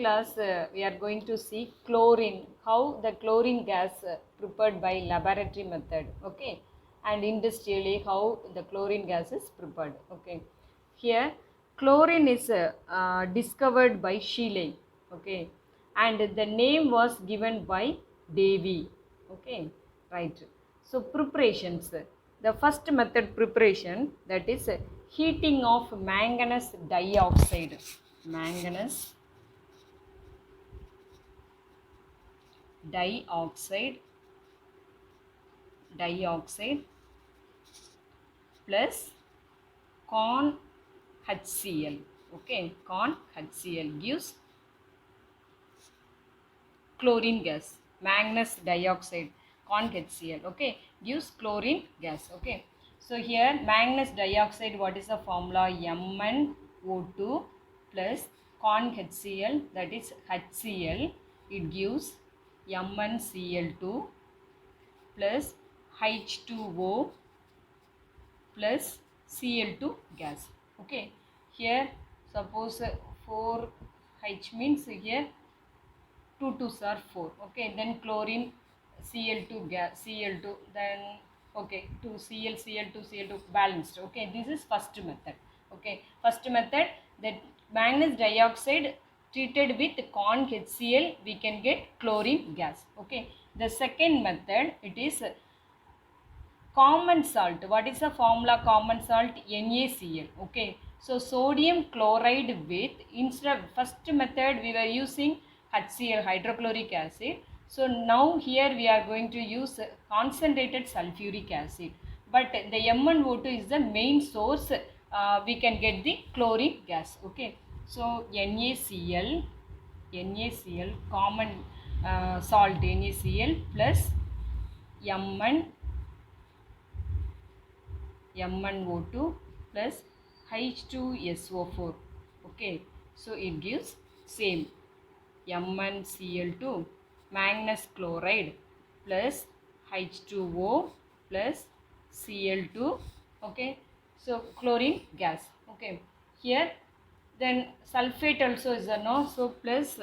class we are going to see chlorine, how the chlorine gas prepared by laboratory method, okay, and industrially how the chlorine gas is prepared, okay. Here chlorine is discovered by Scheele, okay, and the name was given by Davy, okay, right. So preparations, the first method preparation, that is heating of manganese dioxide, manganese dioxide plus corn HCl, okay, corn HCl gives chlorine gas, manganese dioxide, corn HCl, okay, gives chlorine gas, okay. So here manganese dioxide, what is the formula? MnO2 plus corn HCl, that is HCl, it gives MnCl2 plus H2O plus Cl2 gas, okay. Here suppose 4H means here 2 2s are 4, okay, then chlorine Cl2 gas, Cl2, then okay, 2 Cl, Cl2, Cl2 balanced, okay. This is first method, okay. First method, that manganese dioxide treated with corn HCl, we can get chlorine gas, okay. The second method, it is common salt. What is the formula common salt? NaCl, okay. So sodium chloride with, instead of first method we were using HCl, hydrochloric acid. So now here we are going to use concentrated sulfuric acid, but the MnO2 is the main source, we can get the chlorine gas, okay. So NaCl common salt NaCl plus MnO2 plus H2SO4, okay. So it gives same MnCl2 manganese chloride plus H2O plus Cl2, okay. So chlorine gas, okay. Here then sulfate also is a no, so plus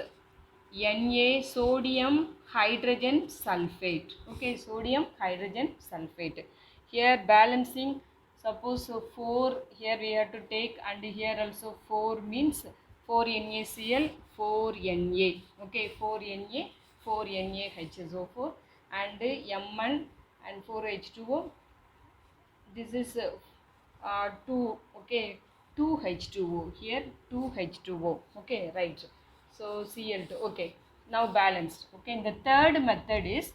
Na sodium hydrogen sulfate, okay, sodium hydrogen sulfate. Here balancing, suppose 4 here we have to take, and here also 4 means 4 NaCl 4 Na, okay, 4 Na 4 NaHSO4 and Mn and 4 H2O, this is 2, okay, 2 H2O, here 2 H2O, okay, right. So Cl2, okay, now balanced, okay. The third method is,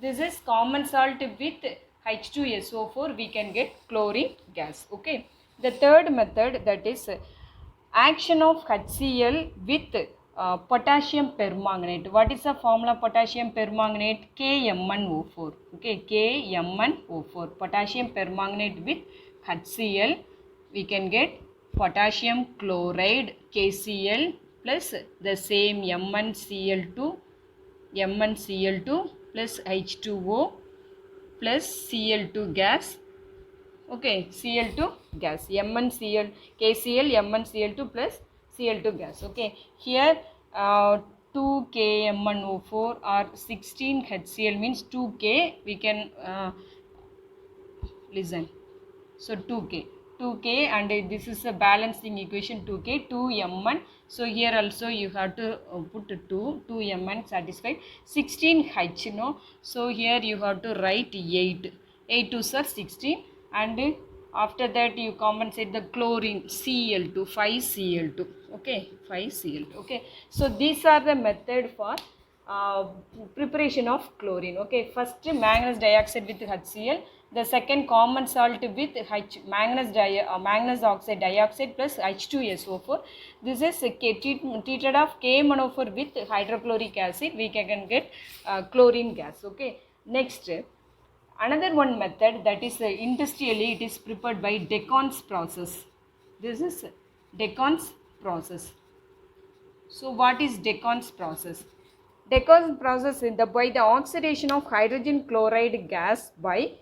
this is common salt with H2SO4, we can get chlorine gas, okay. The third method, that is action of HCl with potassium permanganate. What is the formula potassium permanganate? KMnO4, okay, KMnO4, potassium permanganate with HCl, we can get potassium chloride KCl plus the same MnCl2 plus H2O plus Cl2 gas, okay, Cl2 gas, MnCl KCl MnCl2 plus Cl2 gas, okay. Here 2 KMnO4 or 16 HCl means 2K, we can listen, so 2K and this is a balancing equation, 2K 2Mn, so here also you have to put 2Mn satisfied, 16H, no, so here you have to write 8 2s are 16, and after that you compensate the chlorine Cl2 5Cl2, okay, 5Cl2, okay. So these are the method for preparation of chlorine, okay. First manganese dioxide with HCl, the second common salt with manganese oxide dioxide plus H2SO4. This is treated of KMnO4 with hydrochloric acid, we can get chlorine gas, okay. Next, another one method, that is industrially it is prepared by Decon's process. This is Decon's process. So what is Decon's process? Decon's process is by the oxidation of hydrogen chloride gas by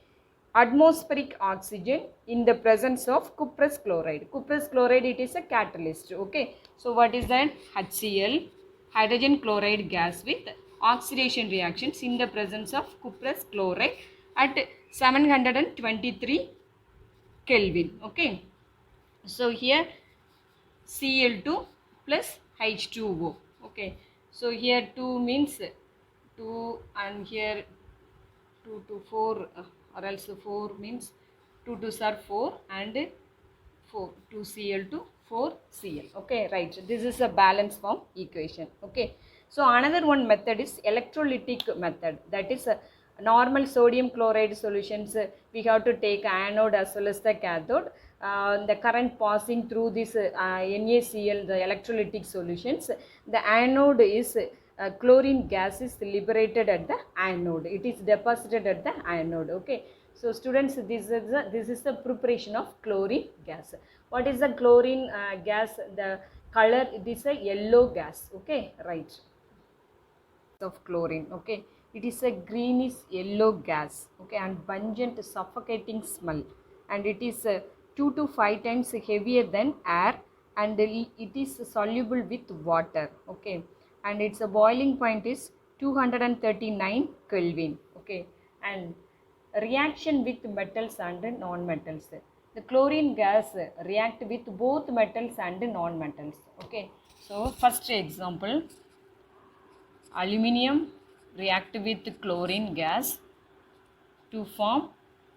atmospheric oxygen in the presence of cuprous chloride. Cuprous chloride, it is a catalyst, okay. So what is that? HCl hydrogen chloride gas with oxidation reactions in the presence of cuprous chloride at 723 Kelvin. Okay, so here Cl2 plus H2O. Okay, so here 2 means 2 and here 2 to 4 or else 4 means 2 to are 4 and 4 2Cl to 4Cl. Okay, right. This is a balance form equation. Okay, so another one method is electrolytic method, that is normal sodium chloride solutions. We have to take anode as well as the cathode. The current passing through this NaCl, the electrolytic solutions, the anode is chlorine gas is liberated at the anode. It is deposited at the anode. Okay, so students, this is the preparation of chlorine gas. What is the chlorine gas? The color, it is a yellow gas. Okay, right. Of chlorine. Okay, it is a greenish yellow gas. Okay, and pungent, suffocating smell, and it is 2 to 5 times heavier than air, and it is soluble with water. Okay, and its boiling point is 239 Kelvin. Okay, and reaction with metals and non-metals. The chlorine gas react with both metals and non-metals. Okay, so first example, aluminium react with chlorine gas to form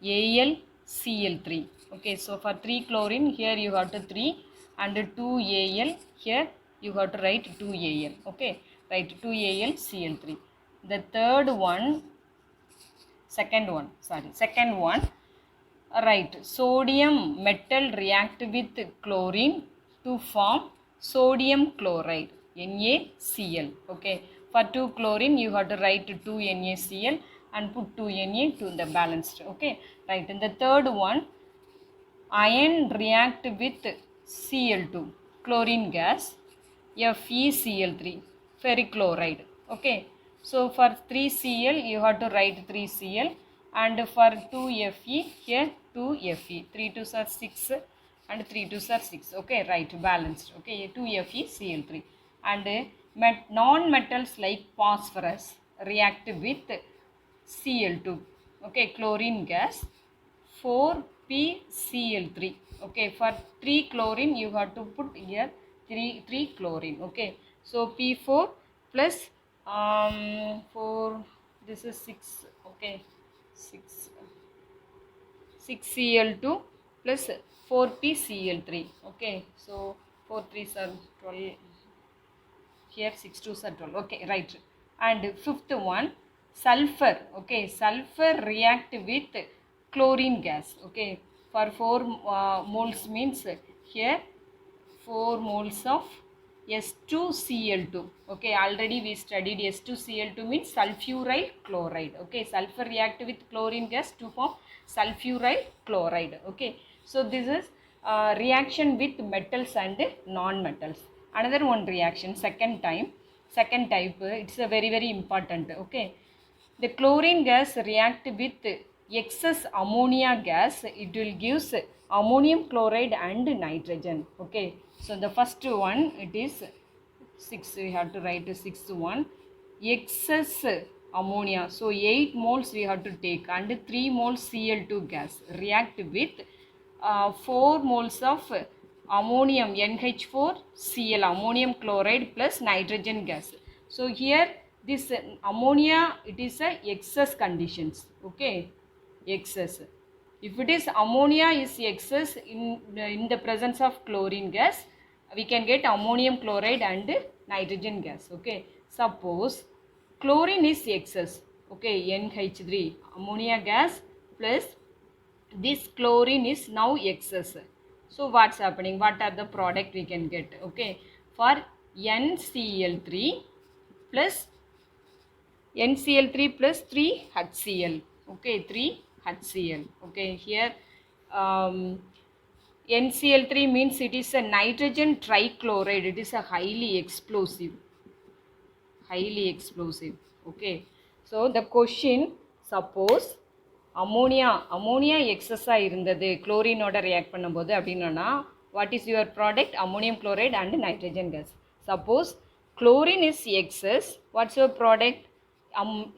AlCl3. Okay, so for 3 chlorine, here you have to 3, and 2Al, here you have to write 2Al. Okay, write 2AlCl3. The second one, right, sodium metal react with chlorine to form sodium chloride, NaCl. Okay, for 2 chlorine you have to write 2 NaCl and put 2 Na to the balanced. Okay, right. And the third one, iron react with Cl2, chlorine gas, FeCl3, ferric chloride. Okay, so for 3Cl you have to write 3Cl, and for 2Fe, here 2Fe, 3 to 6 and 3 to 6. Okay, right, balanced. Okay, 2FeCl3. And non-metals like phosphorus react with Cl2. Okay, chlorine gas, 4PCl3. Okay, for 3 chlorine you have to put here 3 chlorine. Okay, so P4 plus 4, this is 6. Okay, 6Cl2 plus 4PCl3. Okay, so 4 3s are 12, here 6 2s are 12. Okay, right. And fifth one, sulfur. Okay, sulfur react with chlorine gas. Okay, for 4 moles means here 4 moles of S2Cl2. Okay, already we studied S2Cl2 means sulfuryl chloride. Okay, sulfur react with chlorine gas to form sulfuryl chloride. Okay, so this is reaction with metals and non-metals. Another one reaction, second type, it's a very important. Okay, the chlorine gas react with excess ammonia gas, it will gives ammonium chloride and nitrogen. Okay, so the first one, it is 6, we have to write the sixth one, excess ammonia, so 8 moles we have to take, and 3 moles Cl2 gas react with 4 moles of ammonium, NH4Cl, ammonium chloride plus nitrogen gas. So here this ammonia, it is a excess conditions. Okay, excess. If it is ammonia is excess in the presence of chlorine gas, we can get ammonium chloride and nitrogen gas. Okay, suppose chlorine is excess. Okay, NH3, ammonia gas plus this chlorine is now excess. So what's happening? What are the product we can get? Okay, for NCl3 plus 3HCl. Okay, 3HCl. Okay, here NCl3 means it is a nitrogen trichloride. It is a highly explosive. Okay, so the question, suppose ammonia excess இருந்தது chlorine-ஓட react பண்ணும்போது அப்படின்னா, what is your product? Ammonium chloride and nitrogen gas. Suppose chlorine is excess. What's your product?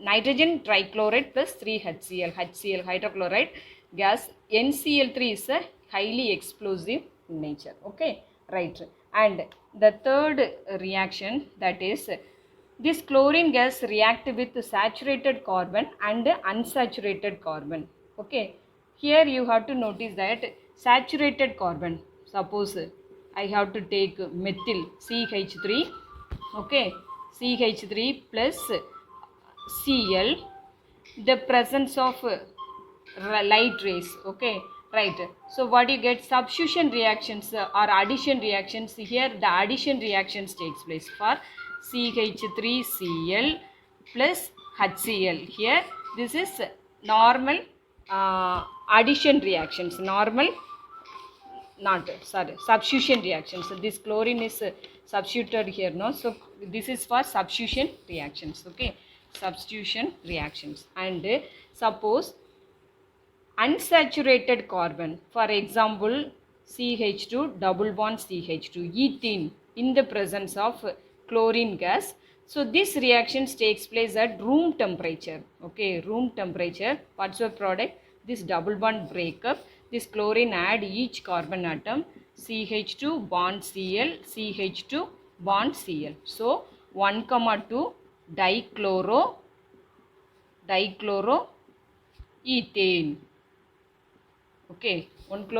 Nitrogen trichloride plus 3 HCl, HCl hydrochloride gas. NCl3 is a highly explosive in nature. Okay, right. And the third reaction, that is, this chlorine gas react with saturated carbon and unsaturated carbon. Okay, here you have to notice that saturated carbon, suppose I have to take methyl CH3, okay, CH3 plus Cl, the presence of light rays, okay, right. So what you get, substitution reactions or addition reactions. Here the addition reactions takes place for CH3Cl plus HCl. Here this is normal addition reactions, normal, not sorry, substitution reactions. So this chlorine is substituted here, no, so this is for substitution reactions, okay, substitution reactions. And suppose unsaturated carbon, for example CH2 double bond CH2 ethene in the presence of chlorine gas. So this reactions takes place at room temperature, okay, room temperature. What's your product? This double bond breakup, this chlorine add each carbon atom, CH2 bond Cl, CH2 bond Cl. So 1, 2 dichloro ethane, okay, 1, 2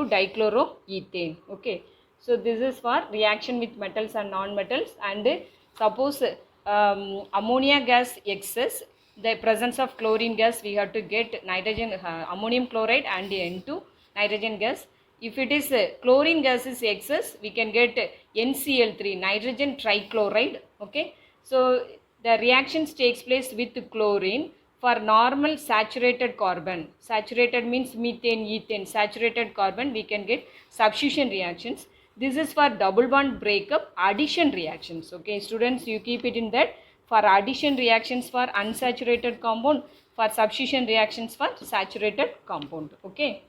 dichloroethane, okay. So this is for reaction with metals and non-metals. And suppose ammonia gas excess, the presence of chlorine gas, we have to get nitrogen ammonium chloride and N2 nitrogen gas. If it is chlorine gas is excess, we can get NCl3 nitrogen trichloride, okay. So the reactions takes place with chlorine. For normal saturated carbon, saturated means methane, ethane, saturated carbon, we can get substitution reactions. This is for double bond breakup, addition reactions, okay. Students, you keep it in that, for addition reactions for unsaturated compound, for substitution reactions for saturated compound, okay.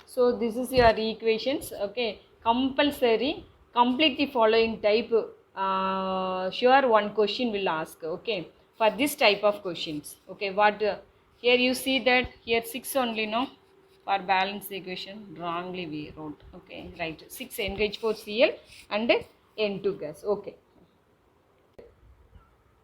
So this is your equations, okay. Compulsory, complete the following type, sure one question will ask, okay, for this type of questions, okay. What here you see that here 6 only, no, for balance equation wrongly we wrote, okay, right, 6 NH4Cl and N2 gas, okay.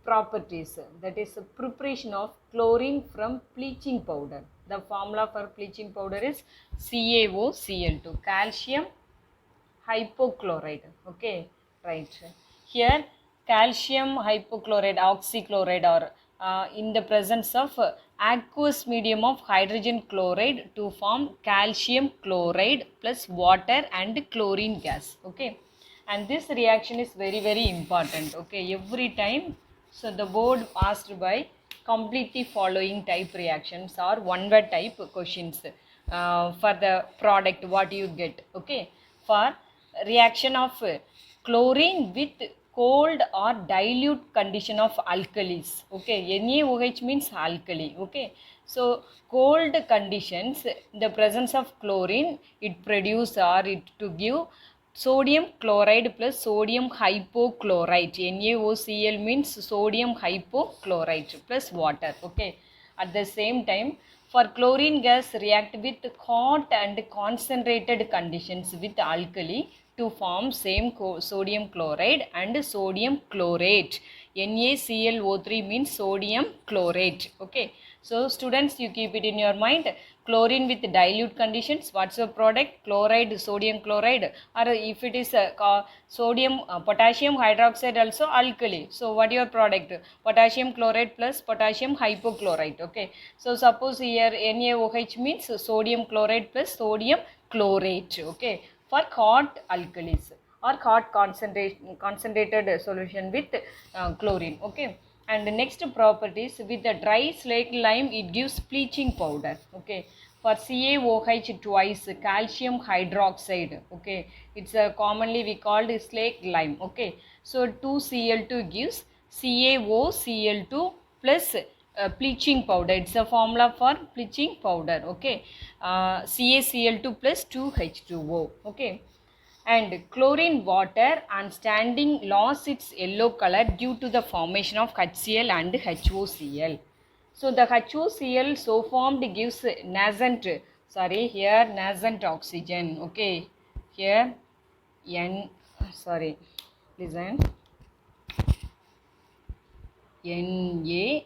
Properties, that is preparation of chlorine from bleaching powder. The formula for bleaching powder is CaOCl2, calcium hypochloride, okay, right. Here calcium hypochloride, oxychloride, or in the presence of aqueous medium of hydrogen chloride to form calcium chloride plus water and chlorine gas, okay. And this reaction is very very important, okay, every time. So the board asked by complete the following type reactions or one word type questions for the product, what you get, okay. For reaction of chlorine with cold or dilute condition of alkalis, okay, NaOH means alkali, okay. So cold conditions, the presence of chlorine, it produce or it to give sodium chloride plus sodium hypochlorite. NaOCl means sodium hypochlorite plus water, okay. At the same time, for chlorine gas react with hot and concentrated conditions with alkali to form same sodium chloride and sodium chlorate. NaClO3 means sodium chlorate, okay. So students, you keep it in your mind. Chlorine with dilute conditions, what's your product? Chloride, sodium chloride, or if it is sodium potassium hydroxide, also alkali. So what your product? Potassium chloride plus potassium hypochlorite, okay. So suppose here NaOH means sodium chloride plus sodium chlorate, okay, for hot alkalis or hot concentrated solution with chlorine, okay. And the next properties, with the dry slaked lime, it gives bleaching powder, okay. For CaOH twice, calcium hydroxide, okay, it's commonly we called slaked lime, okay. So 2Cl2 gives CaOCl2 plus bleaching powder, it's a formula for bleaching powder, okay. CaCl2 plus 2H2O, okay. And chlorine water and standing lost its yellow color due to the formation of HCl and HOCl. So the HOCl so formed gives nascent, here nascent oxygen. Okay, here N, listen, NaC,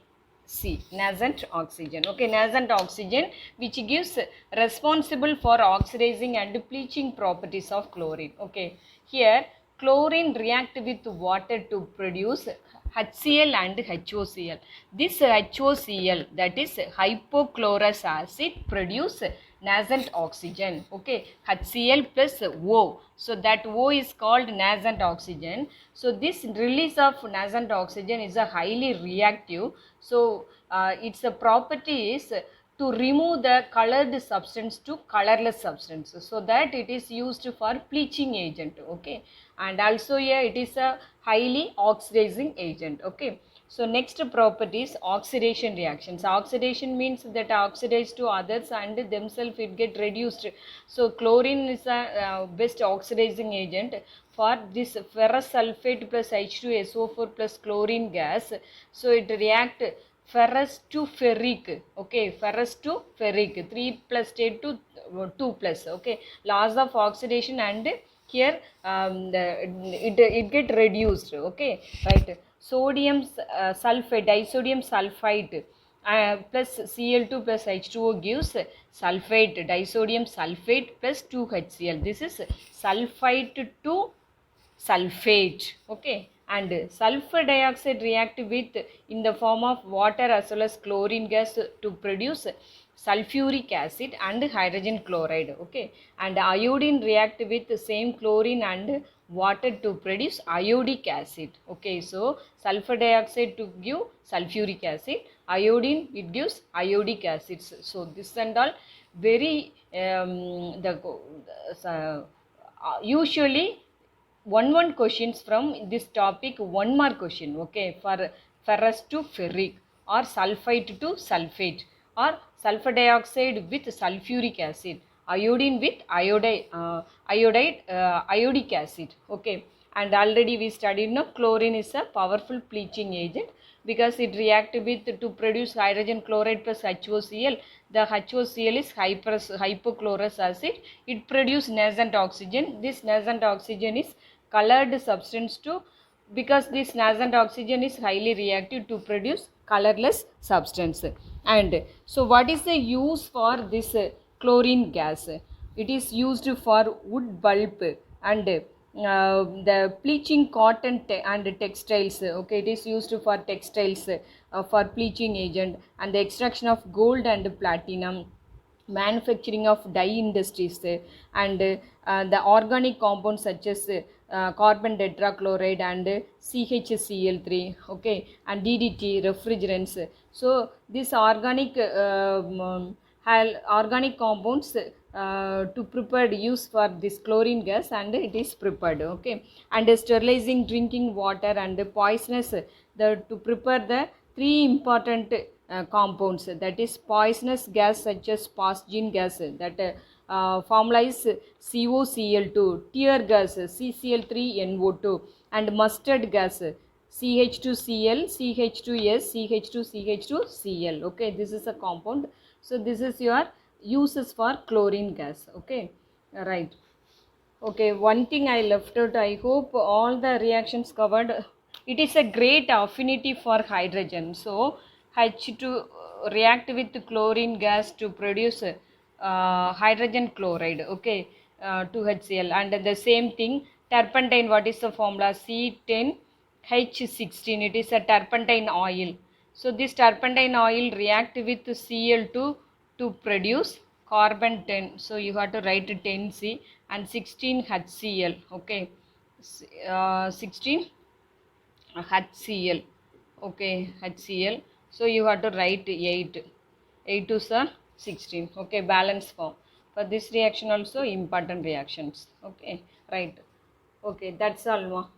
nascent oxygen. Okay, nascent oxygen which gives responsible for oxidizing and bleaching properties of chlorine. Okay, here chlorine react with water to produce HCl and HOCl. This HOCl, that is hypochlorous acid, produce nascent oxygen. Okay, HCl plus O. So that O is called nascent oxygen. So this release of nascent oxygen is a highly reactive. So its a property is to remove the colored substance to colorless substance, so that it is used for bleaching agent. Okay, and also here it is a highly oxidizing agent. Okay, so next property is oxidation reactions. Oxidation means that oxidize to others and themselves it get reduced. So chlorine is a best oxidizing agent for this ferrous sulfate plus H2SO4 plus chlorine gas. So it react ferrous to ferric. Okay, ferrous to ferric, 3 plus 10 to 2 plus. Okay, loss of oxidation, and here it get reduced. Okay, right. Sodium sulfate, disodium sulfite plus Cl2 plus H2O gives sulfate, disodium sulfate plus 2HCl. This is sulfite to sulfate. Okay, and sulfur dioxide react with in the form of water as well as chlorine gas to produce sulfuric acid and hydrogen chloride. Okay, and iodine react with the same chlorine and water to produce iodic acid. Okay, so sulfur dioxide to give sulfuric acid, iodine it gives iodic acids. So this and all very usually one questions from this topic, 1 mark question. Okay, for ferrous to ferric, or sulfite to sulfate, or sulfur dioxide with sulfuric acid, iodine with iodic acid. Okay, and already we studied now chlorine is a powerful bleaching agent because it reacts with to produce hydrogen chloride plus HOCl. The HOCl is hypochlorous acid. It produces nascent oxygen. This nascent oxygen is colored substance to, because this nascent oxygen is highly reactive to produce colorless substance. And so what is the use for this chlorine gas? It is used for wood pulp and the bleaching cotton and textiles. Okay, it is used for textiles for bleaching agent, and the extraction of gold and platinum, manufacturing of dye industries, and the organic compounds such as carbon tetrachloride and CHCl3. Okay, and DDT, refrigerants. So this organic compounds to prepared use for this chlorine gas, and it is prepared. Okay, and sterilizing drinking water and poisonous, to prepare the three important compounds, that is poisonous gas such as phosgene gas, that formula is COCl2, tear gas CCl3NO2, and mustard gas CH2Cl, CH2S, CH2CH2Cl. Okay, this is a compound. So this is your uses for chlorine gas. Okay, right. Okay, one thing I left out, I hope all the reactions covered. It is a great affinity for hydrogen. So H2 react with chlorine gas to produce hydrogen chloride. Okay, 2HCl, and the same thing turpentine. What is the formula? C10H16. It is a turpentine oil. So this turpentine oil react with Cl2 to produce carbon 10. So you have to write 10C and 16 HCl. Okay, 16 HCl. Okay, HCl. So you have to write 8. 8 to 16. Okay, balance form. For this reaction also important reactions. Okay, right. Okay, that's all.